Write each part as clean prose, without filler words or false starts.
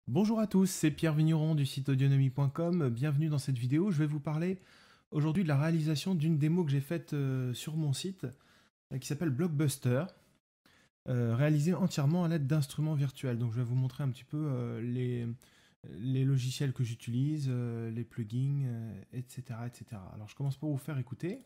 Bonjour à tous, c'est Pierre Vigneron du site audionomie.com. Bienvenue dans cette vidéo. Je vais vous parler aujourd'hui de la réalisation d'une démo que j'ai faite sur mon site qui s'appelle Blockbuster, réalisée entièrement à l'aide d'instruments virtuels. Donc je vais vous montrer un petit peu les logiciels que j'utilise, les plugins, etc., etc. Alors je commence par vous faire écouter.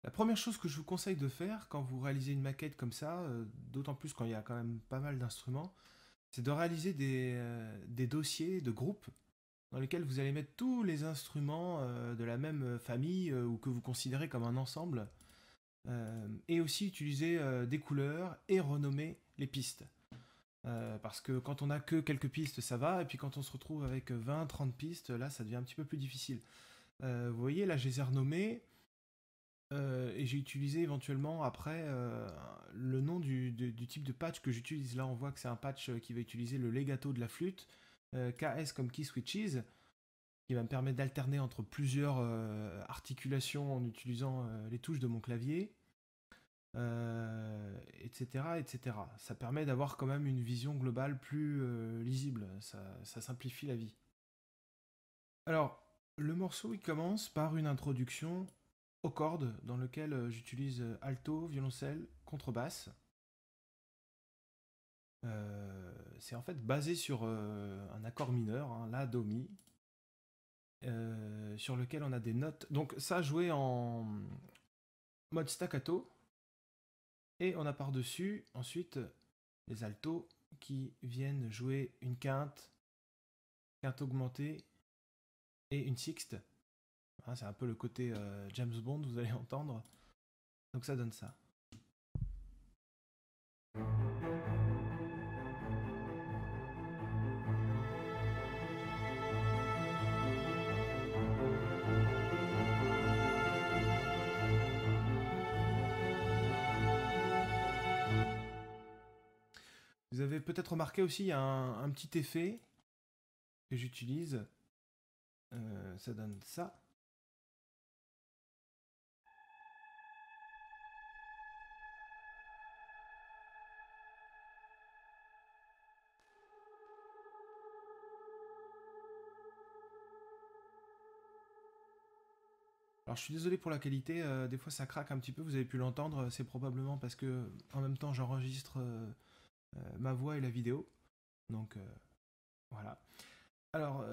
La première chose que je vous conseille de faire quand vous réalisez une maquette comme ça, d'autant plus quand il y a quand même pas mal d'instruments, c'est de réaliser des dossiers de groupes dans lesquels vous allez mettre tous les instruments de la même famille ou que vous considérez comme un ensemble, et aussi utiliser des couleurs et renommer les pistes. Parce que quand on a que quelques pistes, ça va, et puis quand on se retrouve avec 20-30 pistes, là, ça devient un petit peu plus difficile. Vous voyez, là, je les ai renommés, et j'ai utilisé éventuellement après le nom du type de patch que j'utilise. Là, on voit que c'est un patch qui va utiliser le legato de la flûte, KS comme Key Switches, qui va me permettre d'alterner entre plusieurs articulations en utilisant les touches de mon clavier, etc., etc. Ça permet d'avoir quand même une vision globale plus lisible, ça simplifie la vie. Alors, le morceau il commence par une introduction aux cordes dans lequel j'utilise alto, violoncelle, contrebasse. C'est en fait basé sur un accord mineur, hein, la, do, mi, sur lequel on a des notes. Donc ça joué en mode staccato, et on a par-dessus ensuite les altos qui viennent jouer une quinte, quinte augmentée et une sixte. Hein, c'est un peu le côté James Bond, vous allez entendre. Donc ça donne ça. Vous avez peut-être remarqué aussi, il y a un petit effet que j'utilise. Ça donne ça. Alors je suis désolé pour la qualité, des fois ça craque un petit peu, vous avez pu l'entendre, c'est probablement parce que en même temps j'enregistre ma voix et la vidéo. Donc voilà. Alors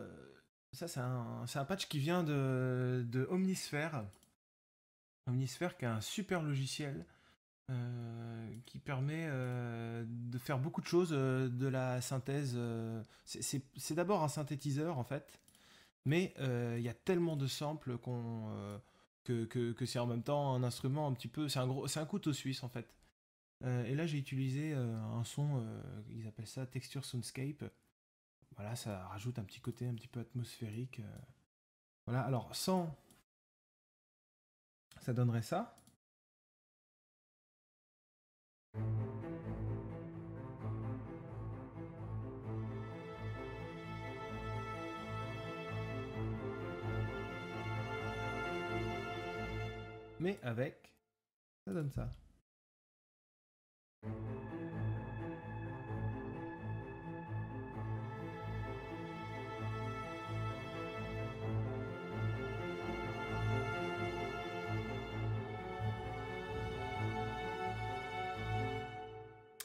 ça c'est un patch qui vient de Omnisphere. Omnisphere qui a un super logiciel qui permet de faire beaucoup de choses, de la synthèse. C'est d'abord un synthétiseur en fait, mais il y a tellement de samples que c'est en même temps un instrument un petit peu. C'est un couteau suisse en fait. Et là j'ai utilisé un son, ils appellent ça Texture Soundscape. Voilà, ça rajoute un petit côté un petit peu atmosphérique. Voilà, alors sans, ça donnerait ça. mais avec, ça donne ça.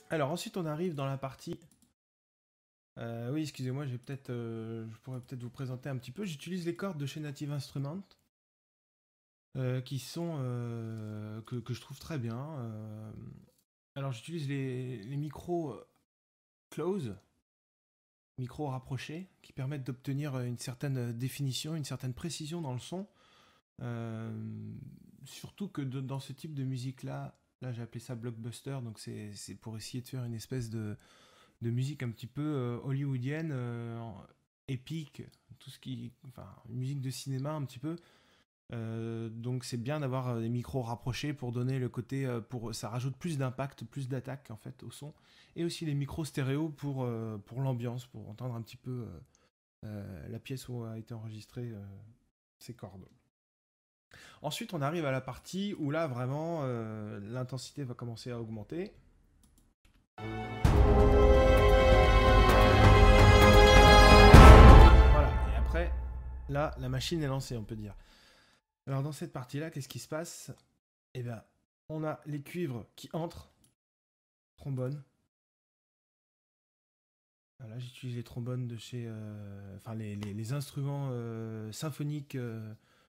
Alors ensuite on arrive dans la partie... oui, excusez-moi, je pourrais peut-être vous présenter un petit peu. J'utilise les cordes de chez Native Instruments, qui sont que je trouve très bien. Alors j'utilise les micros close, micros rapprochés, qui permettent d'obtenir une certaine définition, une certaine précision dans le son. Surtout que dans ce type de musique-là, j'ai appelé ça blockbuster, donc c'est pour essayer de faire une espèce de musique un petit peu hollywoodienne, épique, enfin, une musique de cinéma un petit peu. Donc c'est bien d'avoir des micros rapprochés pour donner le côté, ça rajoute plus d'impact, plus d'attaque en fait au son, et aussi les micros stéréo pour l'ambiance, pour entendre un petit peu la pièce où a été enregistré ces cordes. Ensuite on arrive à la partie où là vraiment l'intensité va commencer à augmenter. Voilà, et après là la machine est lancée, on peut dire. Alors dans cette partie-là, qu'est-ce qui se passe? Eh bien, on a les cuivres qui entrent, trombone. Là, j'utilise les trombones de chez... enfin, les instruments symphoniques,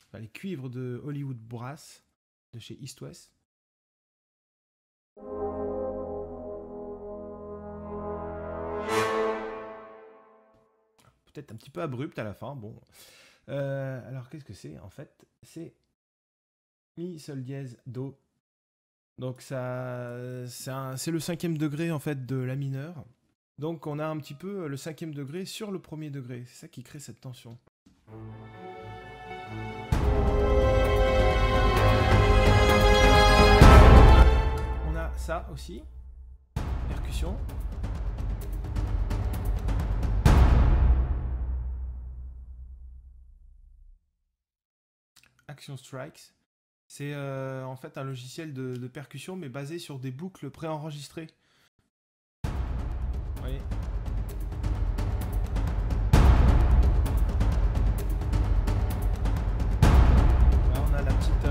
enfin, les cuivres de Hollywood Brass, de chez East West. Peut-être un petit peu abrupt à la fin, bon. Alors, qu'est-ce que c'est? En fait, c'est Mi, Sol dièse, Do. Donc, c'est le 5e degré, en fait, de La mineur. Donc, on a un petit peu le 5e degré sur le 1er degré. C'est ça qui crée cette tension. On a ça aussi. Percussion. Action Strikes. C'est en fait un logiciel de percussion, mais basé sur des boucles préenregistrées. Vous voyez ? Là, on a la petite...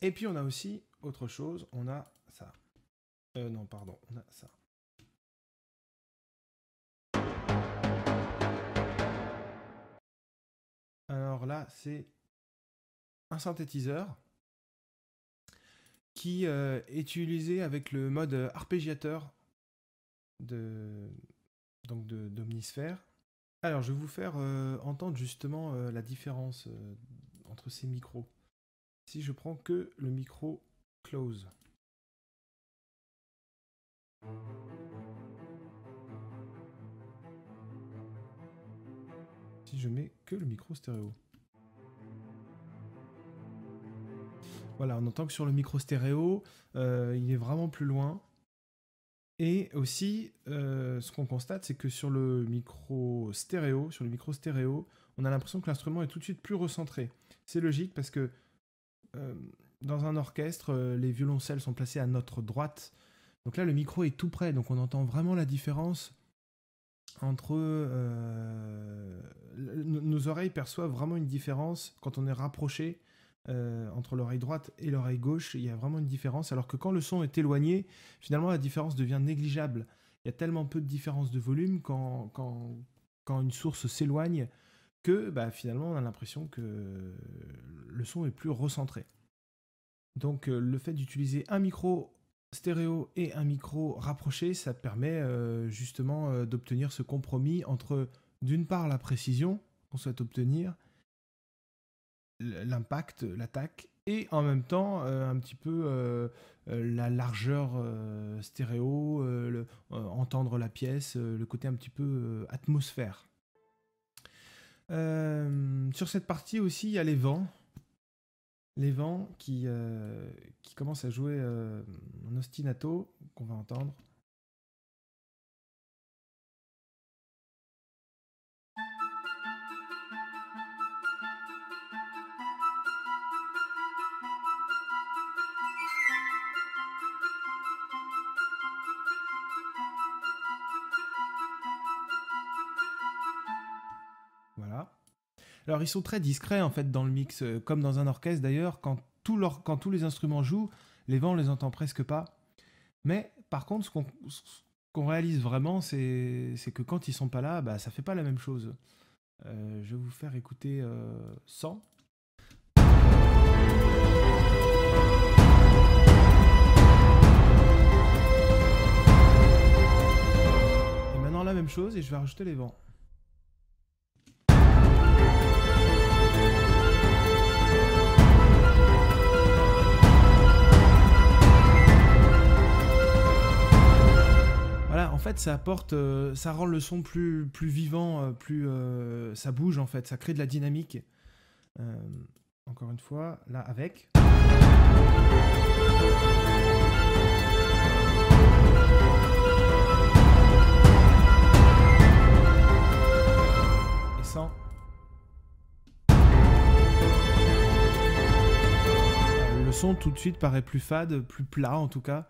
Et puis on a aussi autre chose, on a ça. Non, pardon, on a ça. Alors là, c'est un synthétiseur qui est utilisé avec le mode arpégiateur d'Omnisphere. Alors, je vais vous faire entendre justement la différence entre ces micros. Si je prends que le micro close. Si je mets que le micro stéréo. Voilà, on entend que sur le micro stéréo, il est vraiment plus loin. Et aussi, ce qu'on constate, c'est que sur le micro stéréo, on a l'impression que l'instrument est tout de suite plus recentré. C'est logique parce que dans un orchestre, les violoncelles sont placés à notre droite. Donc là, le micro est tout près, donc on entend vraiment la différence entre... nos oreilles perçoivent vraiment une différence quand on est rapproché entre l'oreille droite et l'oreille gauche. Il y a vraiment une différence, alors que quand le son est éloigné, finalement la différence devient négligeable. Il y a tellement peu de différence de volume quand une source s'éloigne que finalement on a l'impression que le son est plus recentré. Donc le fait d'utiliser un micro stéréo et un micro rapproché, ça permet justement d'obtenir ce compromis entre, d'une part, la précision qu'on souhaite obtenir, l'impact, l'attaque, et en même temps un petit peu la largeur stéréo, entendre la pièce, le côté un petit peu atmosphère. Sur cette partie aussi, il y a les vents. Les vents qui commencent à jouer en ostinato, qu'on va entendre. Alors, ils sont très discrets, en fait, dans le mix, comme dans un orchestre, d'ailleurs. Quand tous les instruments jouent, les vents, on les entend presque pas. Mais, par contre, ce qu'on réalise vraiment, c'est que quand ils sont pas là, bah, ça fait pas la même chose. Je vais vous faire écouter 100. Et maintenant, la même chose, et je vais rajouter les vents. Voilà, en fait, ça apporte, ça rend le son plus vivant, ça bouge en fait, ça crée de la dynamique. Encore une fois, là avec. Et sans. Le son tout de suite paraît plus fade, plus plat en tout cas.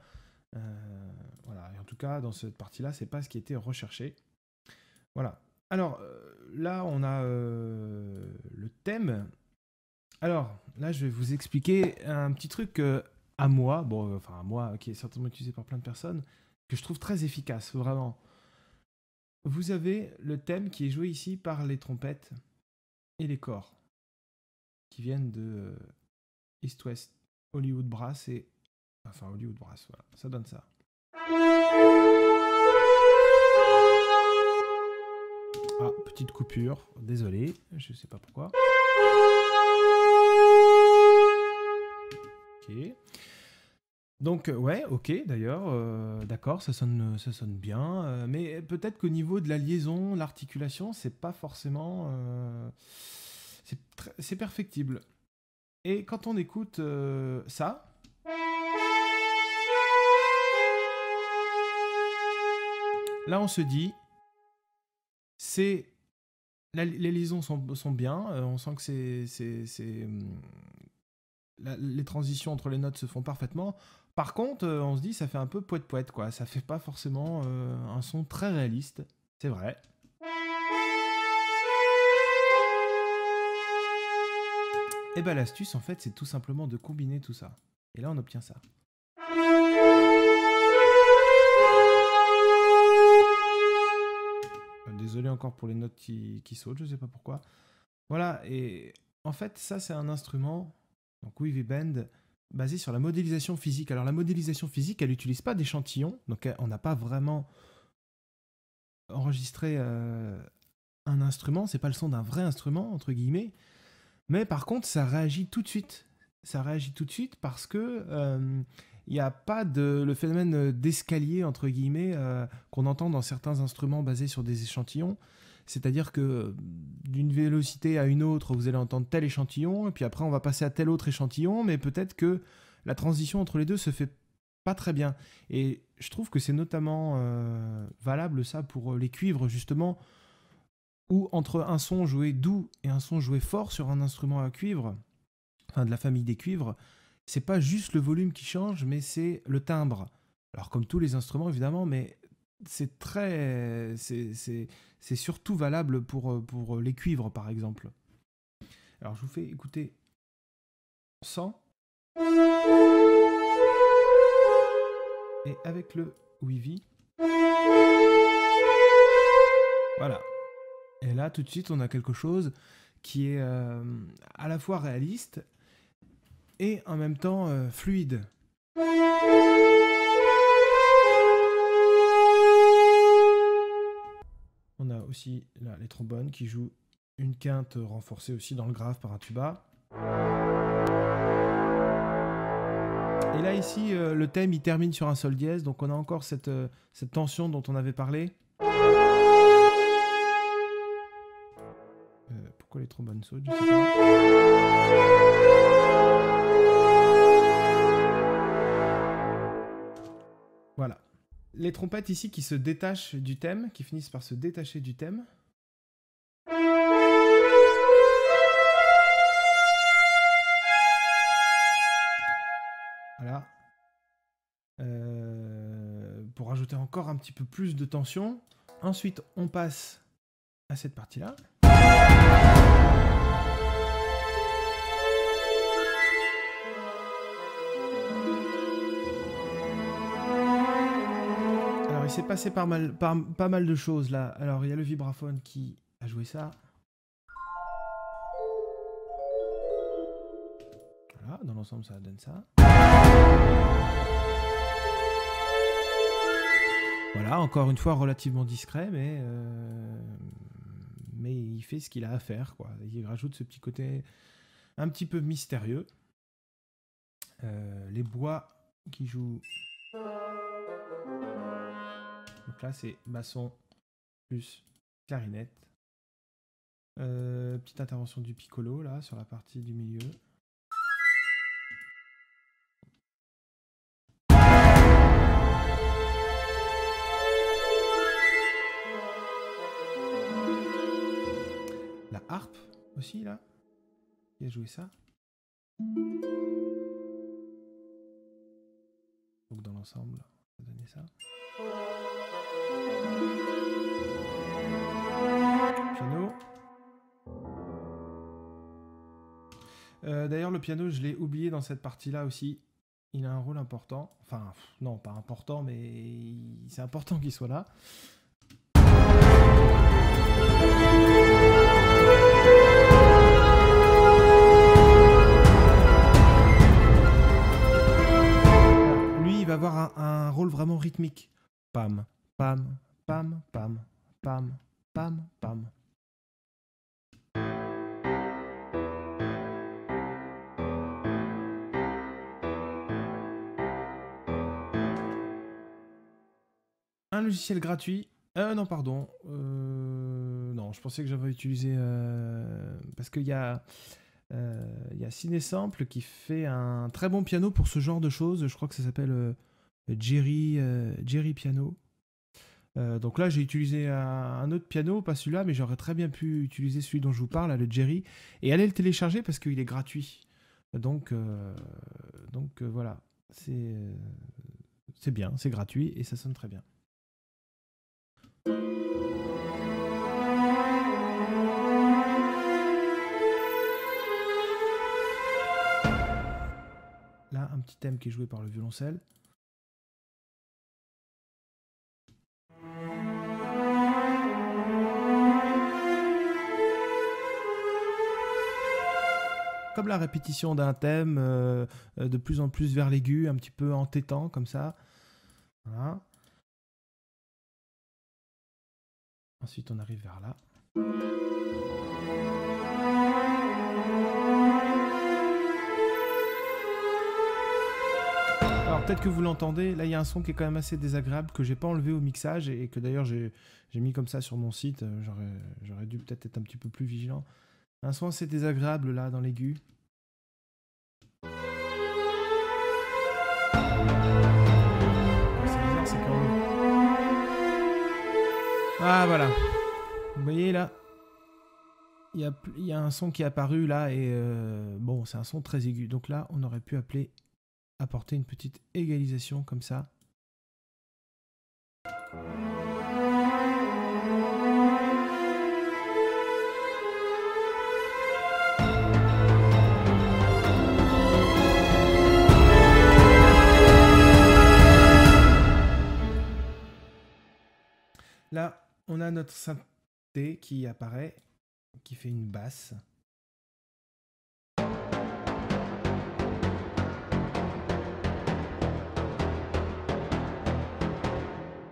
Voilà, et en tout cas, dans cette partie-là, c'est pas ce qui était recherché. Voilà. Alors, là, on a le thème. Alors, là, je vais vous expliquer un petit truc à moi, à moi, qui est certainement utilisé par plein de personnes, que je trouve très efficace, vraiment. Vous avez le thème qui est joué ici par les trompettes et les corps, qui viennent de East West Hollywood Brass et... Enfin, Hollywood Brass, voilà, ça donne ça. Ah, petite coupure, désolé, je sais pas pourquoi. Ok. Donc, ouais, ok, d'ailleurs, d'accord, ça sonne bien, mais peut-être qu'au niveau de la liaison, l'articulation, c'est pas forcément... c'est perfectible. Et quand on écoute ça... Là, on se dit, les liaisons sont bien, on sent que les transitions entre les notes se font parfaitement. Par contre, on se dit, ça fait un peu poète-poète, quoi. Ça fait pas forcément un son très réaliste, c'est vrai. Et ben l'astuce, en fait, c'est tout simplement de combiner tout ça. Et là, on obtient ça. Désolé encore pour les notes qui sautent, je sais pas pourquoi. Voilà, et en fait, ça, c'est un instrument, donc Wavy Band, basé sur la modélisation physique. Alors, la modélisation physique, elle n'utilise pas d'échantillons, donc on n'a pas vraiment enregistré un instrument, c'est pas le son d'un vrai instrument, entre guillemets, mais par contre, ça réagit tout de suite. Ça réagit tout de suite parce que il n'y a pas le phénomène d'escalier, entre guillemets, qu'on entend dans certains instruments basés sur des échantillons. C'est-à-dire que d'une vélocité à une autre, vous allez entendre tel échantillon, et puis après, on va passer à tel autre échantillon, mais peut-être que la transition entre les deux se fait pas très bien. Et je trouve que c'est notamment valable, ça, pour les cuivres, justement, où entre un son joué doux et un son joué fort sur un instrument à cuivre, enfin de la famille des cuivres, c'est pas juste le volume qui change, mais c'est le timbre. Alors comme tous les instruments évidemment, mais c'est surtout valable pour les cuivres par exemple. Alors je vous fais écouter 100 et avec le Wavy. Voilà. Et là tout de suite on a quelque chose qui est à la fois réaliste et en même temps fluide. On a aussi là les trombones qui jouent une quinte renforcée aussi dans le grave par un tuba. Et là ici le thème il termine sur un sol dièse, donc on a encore cette tension dont on avait parlé. Pourquoi les trombones sautent, je sais pas. Voilà. Les trompettes ici qui se détachent du thème, qui finissent par se détacher du thème. Voilà. Pour ajouter encore un petit peu plus de tension. Ensuite, on passe à cette partie-là. il s'est passé pas mal de choses là. Alors il y a le vibraphone qui a joué ça. Voilà, dans l'ensemble ça donne ça. Voilà, encore une fois relativement discret, mais il fait ce qu'il a à faire, quoi. Il rajoute ce petit côté un petit peu mystérieux. Les bois qui jouent. Donc là c'est basson plus clarinette. Petite intervention du piccolo là sur la partie du milieu. La harpe aussi là, qui a joué ça. Donc dans l'ensemble, on va donner ça. Piano. D'ailleurs le piano je l'ai oublié dans cette partie là aussi. Il a un rôle important. Enfin non pas important mais c'est important qu'il soit là. Lui il va avoir un rôle vraiment rythmique. Pam, pam, pam, pam, pam, pam, pam. Un logiciel gratuit. Non, pardon. Non, je pensais que j'avais utilisé... parce qu'il y a Cinesample qui fait un très bon piano pour ce genre de choses. Je crois que ça s'appelle Jerry Piano. Donc là, j'ai utilisé un autre piano, pas celui-là, mais j'aurais très bien pu utiliser celui dont je vous parle, là, le Jerry, et aller le télécharger parce qu'il est gratuit. Donc voilà, c'est bien, c'est gratuit et ça sonne très bien. Là, un petit thème qui est joué par le violoncelle. Comme la répétition d'un thème, de plus en plus vers l'aigu, un petit peu entêtant, comme ça. Voilà. Ensuite, on arrive vers là. Alors peut-être que vous l'entendez, là il y a un son qui est quand même assez désagréable que j'ai pas enlevé au mixage et que d'ailleurs j'ai mis comme ça sur mon site. J'aurais dû peut-être être un petit peu plus vigilant. Un son assez désagréable là dans l'aigu. C'est bizarre, c'est quand même... Ah voilà. Vous voyez là, il y a un son qui est apparu là et bon c'est un son très aigu. Donc là on aurait pu apporter une petite égalisation comme ça. Là, on a notre synthé qui apparaît, qui fait une basse.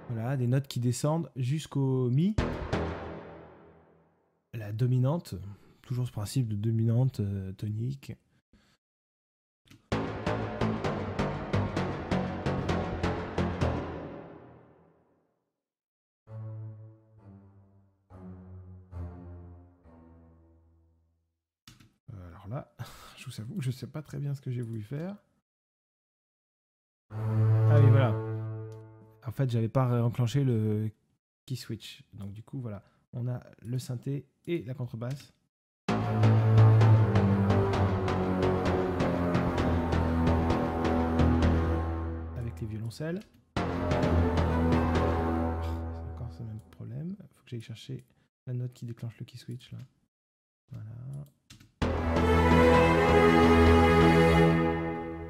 Voilà, des notes qui descendent jusqu'au mi. La dominante, toujours ce principe de dominante tonique. Alors là, je vous avoue, je sais pas très bien ce que j'ai voulu faire. Ah oui, voilà. En fait, j'avais pas enclenché le key switch. Donc du coup, voilà. On a le synthé et la contrebasse. Avec les violoncelles. C'est encore ce même problème. Il faut que j'aille chercher la note qui déclenche le key switch là. Voilà.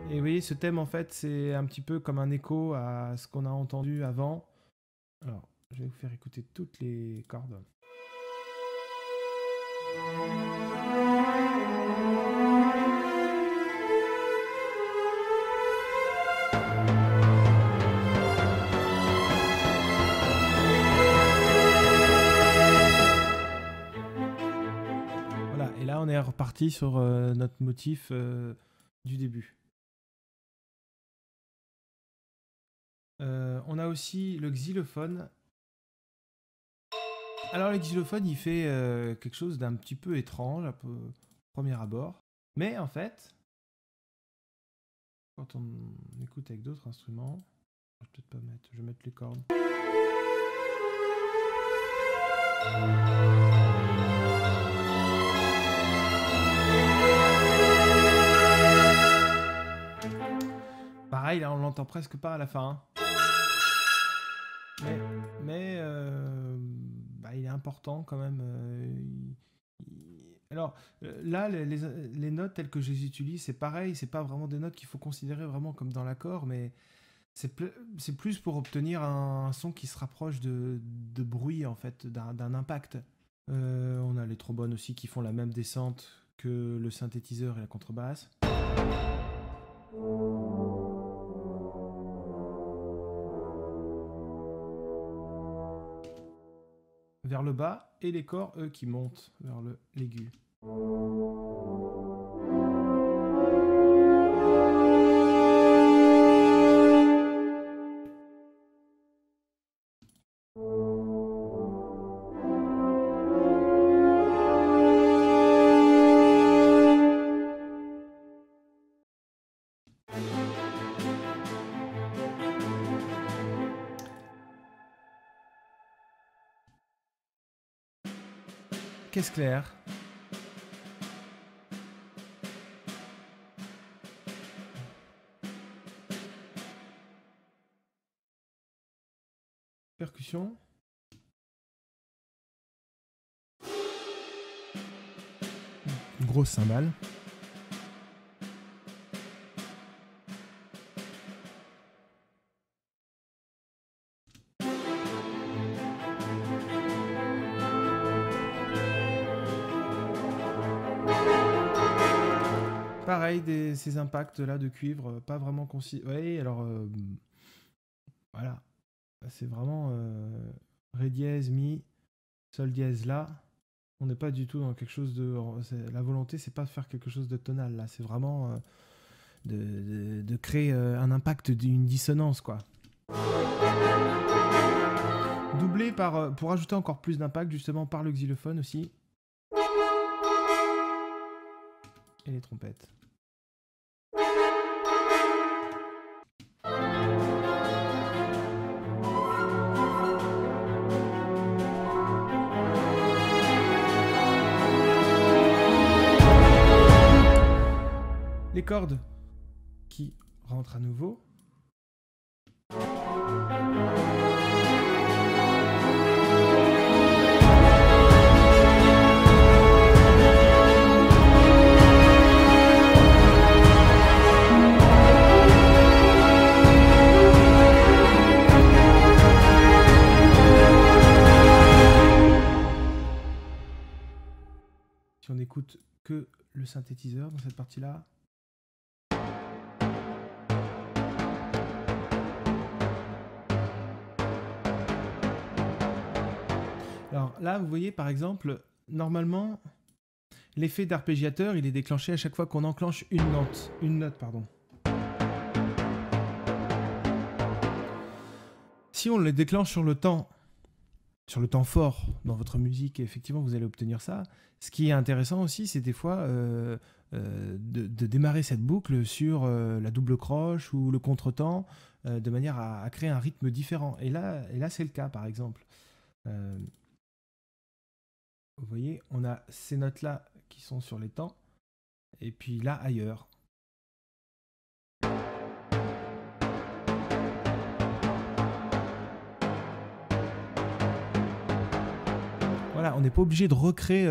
Et vous voyez, ce thème, en fait, c'est un petit peu comme un écho à ce qu'on a entendu avant. Alors, je vais vous faire écouter toutes les cordes. Voilà, et là on est reparti sur notre motif du début. On a aussi le xylophone. Alors le xylophone, il fait quelque chose d'un petit peu étrange, un peu au premier abord. Mais en fait, quand on écoute avec d'autres instruments, je vais peut-être pas mettre, je vais mettre les cordes. Pareil, là on l'entend presque pas à la fin. Mais bah, il est important quand même. Alors là, les notes telles que je les utilise, c'est pareil, c'est pas vraiment des notes qu'il faut considérer vraiment comme dans l'accord, mais c'est plus pour obtenir un son qui se rapproche de bruit en fait, d'un impact. On a les trombones aussi qui font la même descente que le synthétiseur et la contrebasse. Vers le bas, et les corps, eux, qui montent vers l'aigu. Caisse claire. Percussion. Une grosse cymbale. Pareil, ces impacts là de cuivre, pas vraiment concis. Oui, alors voilà, c'est vraiment Ré dièse, Mi, Sol dièse, La. On n'est pas du tout dans quelque chose de. La volonté, c'est pas de faire quelque chose de tonal là, c'est vraiment de créer un impact d'une dissonance quoi. Doublé par pour ajouter encore plus d'impact justement par le xylophone aussi. Et les trompettes. Les cordes qui rentrent à nouveau. Si on n'écoute que le synthétiseur dans cette partie-là. Alors là, vous voyez par exemple, normalement, l'effet d'arpégiateur, il est déclenché à chaque fois qu'on enclenche une note, pardon. Si on le déclenche sur le temps fort dans votre musique, effectivement, vous allez obtenir ça. Ce qui est intéressant aussi, c'est des fois de démarrer cette boucle sur la double croche ou le contretemps, de manière à créer un rythme différent. Et là c'est le cas, par exemple. Vous voyez, on a ces notes-là qui sont sur les temps, et puis là, ailleurs. Voilà, on n'est pas obligé de recréer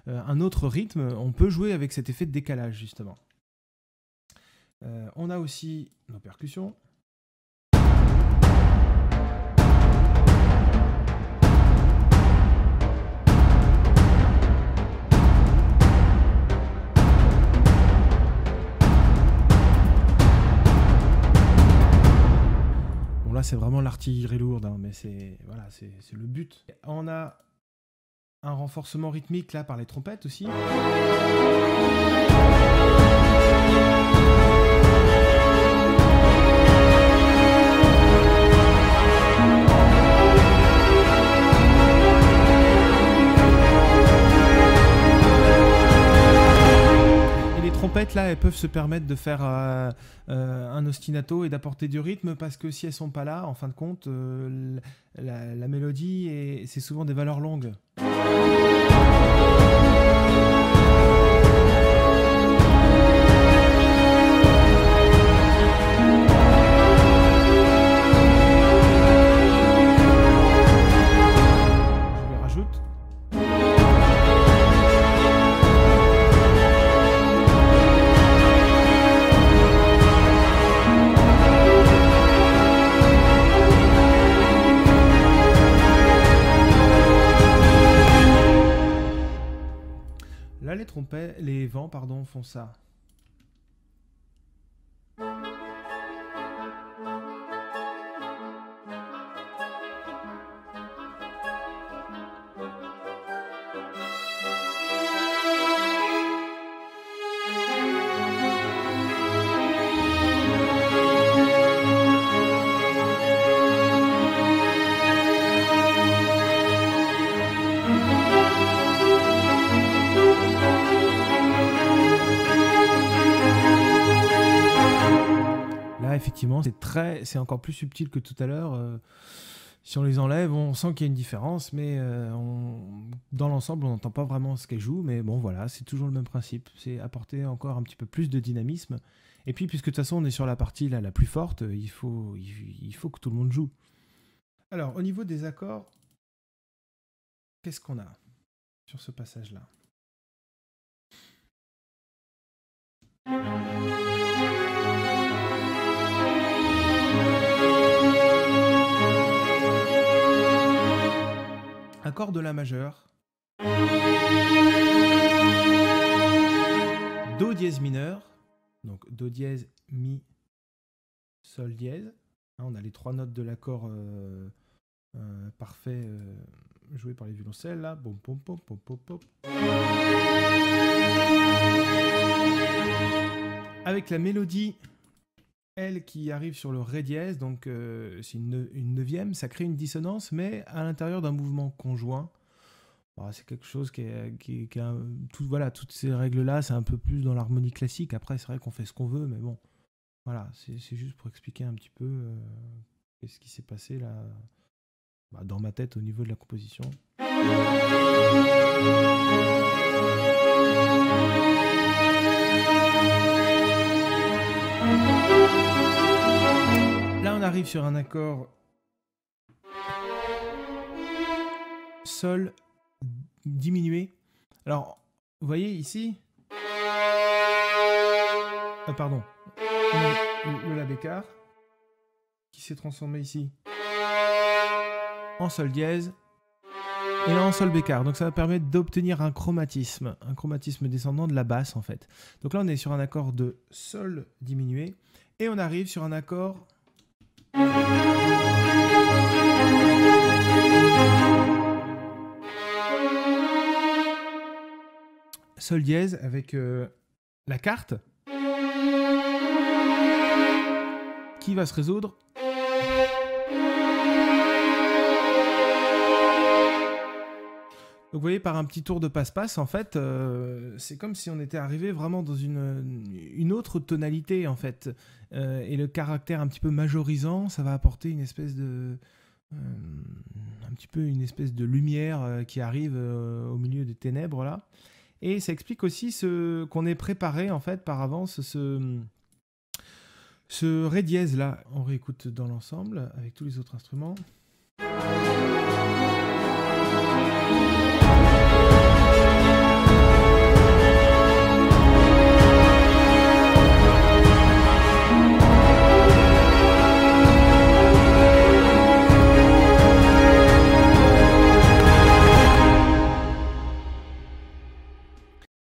un autre rythme, on peut jouer avec cet effet de décalage, justement. On a aussi nos percussions. c'est vraiment l'artillerie lourde, hein, mais c'est voilà, c'est le but. On a un renforcement rythmique là par les trompettes aussi. Trompettes là, elles peuvent se permettre de faire un ostinato et d'apporter du rythme, parce que si elles sont pas là, en fin de compte, la mélodie, c'est souvent des valeurs longues. Je les rajoute. Là, les vents, pardon, font ça. Effectivement, c'est encore plus subtil que tout à l'heure. Si on les enlève, on sent qu'il y a une différence, mais dans l'ensemble, on n'entend pas vraiment ce qu'elle joue. Mais bon, voilà, c'est toujours le même principe. C'est apporter encore un petit peu plus de dynamisme. Et puis, puisque de toute façon, on est sur la partie là, la plus forte, il faut que tout le monde joue. Alors, au niveau des accords, qu'est-ce qu'on a sur ce passage-là ? Accord de la majeure, Do dièse mineur, donc Do dièse, Mi, Sol dièse. On a les trois notes de l'accord parfait joué par les violoncelles là. Bom, pom, pom, pom, pom, pom. Avec la mélodie, elle qui arrive sur le Ré dièse, donc c'est une neuvième, ça crée une dissonance, mais à l'intérieur d'un mouvement conjoint. Bon, c'est quelque chose qui est voilà, toutes ces règles-là, c'est un peu plus dans l'harmonie classique. Après, c'est vrai qu'on fait ce qu'on veut, mais bon, voilà, c'est juste pour expliquer un petit peu ce qui s'est passé là, dans ma tête au niveau de la composition. Là, on arrive sur un accord Sol diminué. Alors, vous voyez ici, pardon, le La bécard qui s'est transformé ici en Sol dièse et là en Sol bécard. Donc ça va permettre d'obtenir un chromatisme descendant de la basse en fait. Donc là, on est sur un accord de Sol diminué et on arrive sur un accord Sol dièse avec la carte qui va se résoudre Donc vous voyez, par un petit tour de passe-passe, en fait, c'est comme si on était arrivé vraiment dans une autre tonalité, en fait. Et le caractère un petit peu majorisant, ça va apporter une espèce de... un petit peu une espèce de lumière qui arrive au milieu des ténèbres, là. Et ça explique aussi qu'on est préparé, en fait, par avance, ce Ré dièse, là. On réécoute dans l'ensemble, avec tous les autres instruments.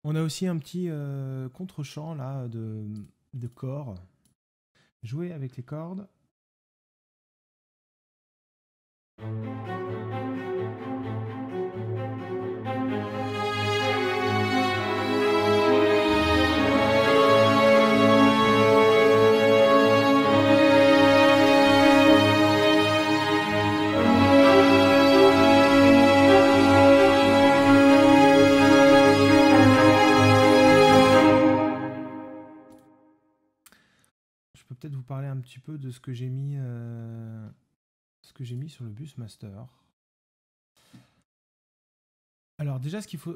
On a aussi un petit contre-champ là de corps, jouer avec les cordes. Je peux peut-être vous parler un petit peu de ce que j'ai mis sur le bus master. Alors déjà, ce qu'il faut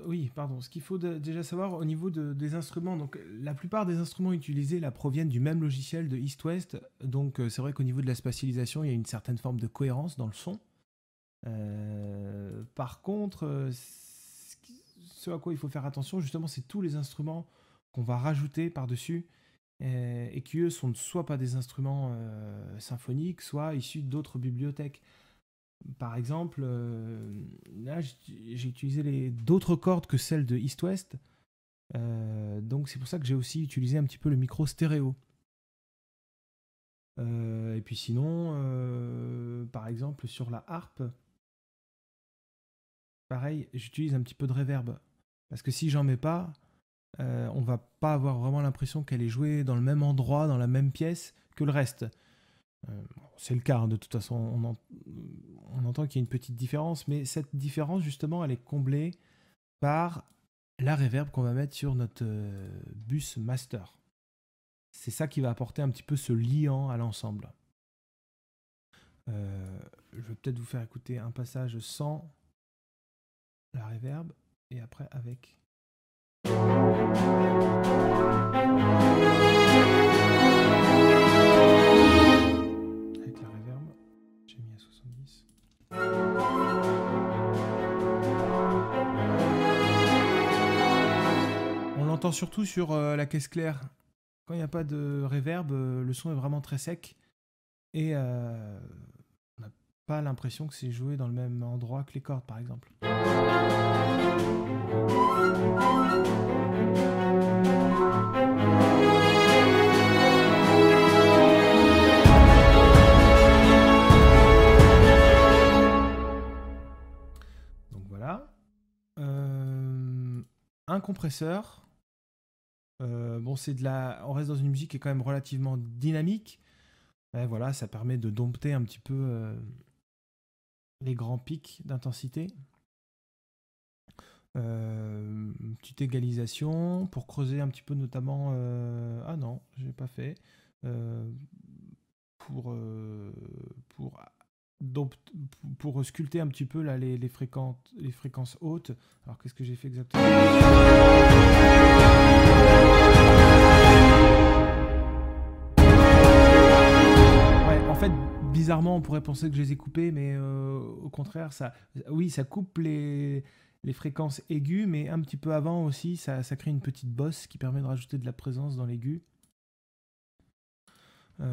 déjà savoir au niveau des instruments. Donc, la plupart des instruments utilisés là proviennent du même logiciel de East West. Donc, c'est vrai qu'au niveau de la spatialisation, il y a une certaine forme de cohérence dans le son. Par contre, ce à quoi il faut faire attention, justement, c'est tous les instruments qu'on va rajouter par-dessus et qui, eux, sont soit pas des instruments symphoniques, soit issus d'autres bibliothèques. Par exemple, là, j'ai utilisé d'autres cordes que celles de East West. Donc, c'est pour ça que j'ai aussi utilisé un petit peu le micro stéréo. Et puis sinon, par exemple, sur la harpe, pareil, j'utilise un petit peu de reverb. Parce que si j'en mets pas, on va pas avoir vraiment l'impression qu'elle est jouée dans le même endroit, dans la même pièce que le reste. C'est le cas, hein, de toute façon, on entend qu'il y a une petite différence, mais cette différence, justement, elle est comblée par la reverb qu'on va mettre sur notre bus master. C'est ça qui va apporter un petit peu ce liant à l'ensemble. Je vais peut-être vous faire écouter un passage sans la reverb et après avec. Avec la reverb, j'ai mis à 70. On l'entend surtout sur la caisse claire. Quand il n'y a pas de reverb, le son est vraiment très sec et on n'a pas l'impression que c'est joué dans le même endroit que les cordes, par exemple. Donc voilà. Un compresseur. Bon, on reste dans une musique qui est quand même relativement dynamique. Et voilà, ça permet de dompter un petit peu les grands pics d'intensité. Petite égalisation pour creuser un petit peu, notamment. Ah non, j'ai pas fait. Pour sculpter un petit peu là, les fréquences hautes. Alors qu'est-ce que j'ai fait exactement? Ouais, en fait, bizarrement, on pourrait penser que je les ai coupés, mais au contraire, ça coupe les fréquences aiguës, mais un petit peu avant aussi, ça crée une petite bosse qui permet de rajouter de la présence dans l'aigu. On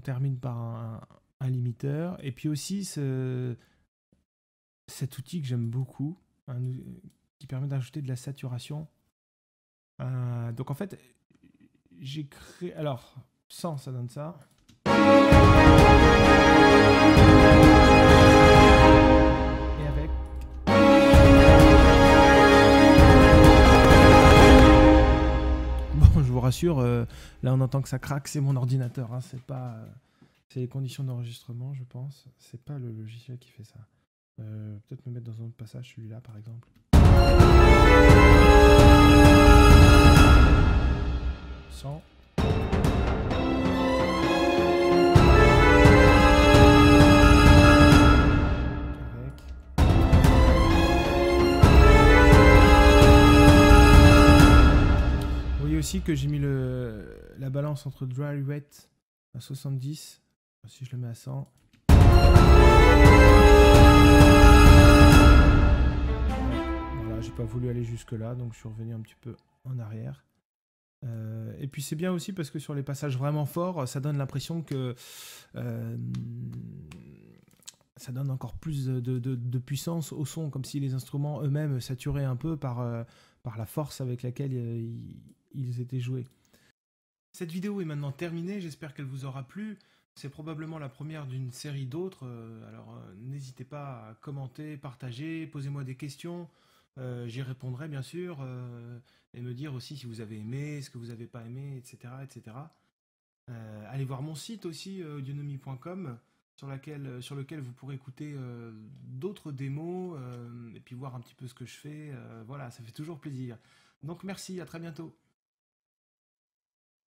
termine par un limiteur. Et puis aussi cet outil que j'aime beaucoup, qui permet d'ajouter de la saturation. Donc en fait, j'ai créé... Alors, sans, ça donne ça. Et avec... Bon, je vous rassure, là on entend que ça craque, c'est mon ordinateur, hein, c'est pas... c'est les conditions d'enregistrement, je pense. C'est pas le logiciel qui fait ça. Peut-être me mettre dans un autre passage, celui-là par exemple. Sans. Avec. Vous voyez aussi que j'ai mis la balance entre dry et wet à 70. Si je le mets à 100. Voilà, j'ai pas voulu aller jusque là, donc je suis revenu un petit peu en arrière. Et puis c'est bien aussi parce que sur les passages vraiment forts, ça donne l'impression que ça donne encore plus de puissance au son, comme si les instruments eux-mêmes saturaient un peu par la force avec laquelle ils étaient joués. Cette vidéo est maintenant terminée, j'espère qu'elle vous aura plu. C'est probablement la première d'une série d'autres. Alors n'hésitez pas à commenter, partager, posez-moi des questions. J'y répondrai bien sûr. Et me dire aussi si vous avez aimé, ce que vous n'avez pas aimé, etc. etc. Allez voir mon site aussi, audionomie.com, sur lequel vous pourrez écouter d'autres démos et puis voir un petit peu ce que je fais. Voilà, ça fait toujours plaisir. Donc merci, à très bientôt.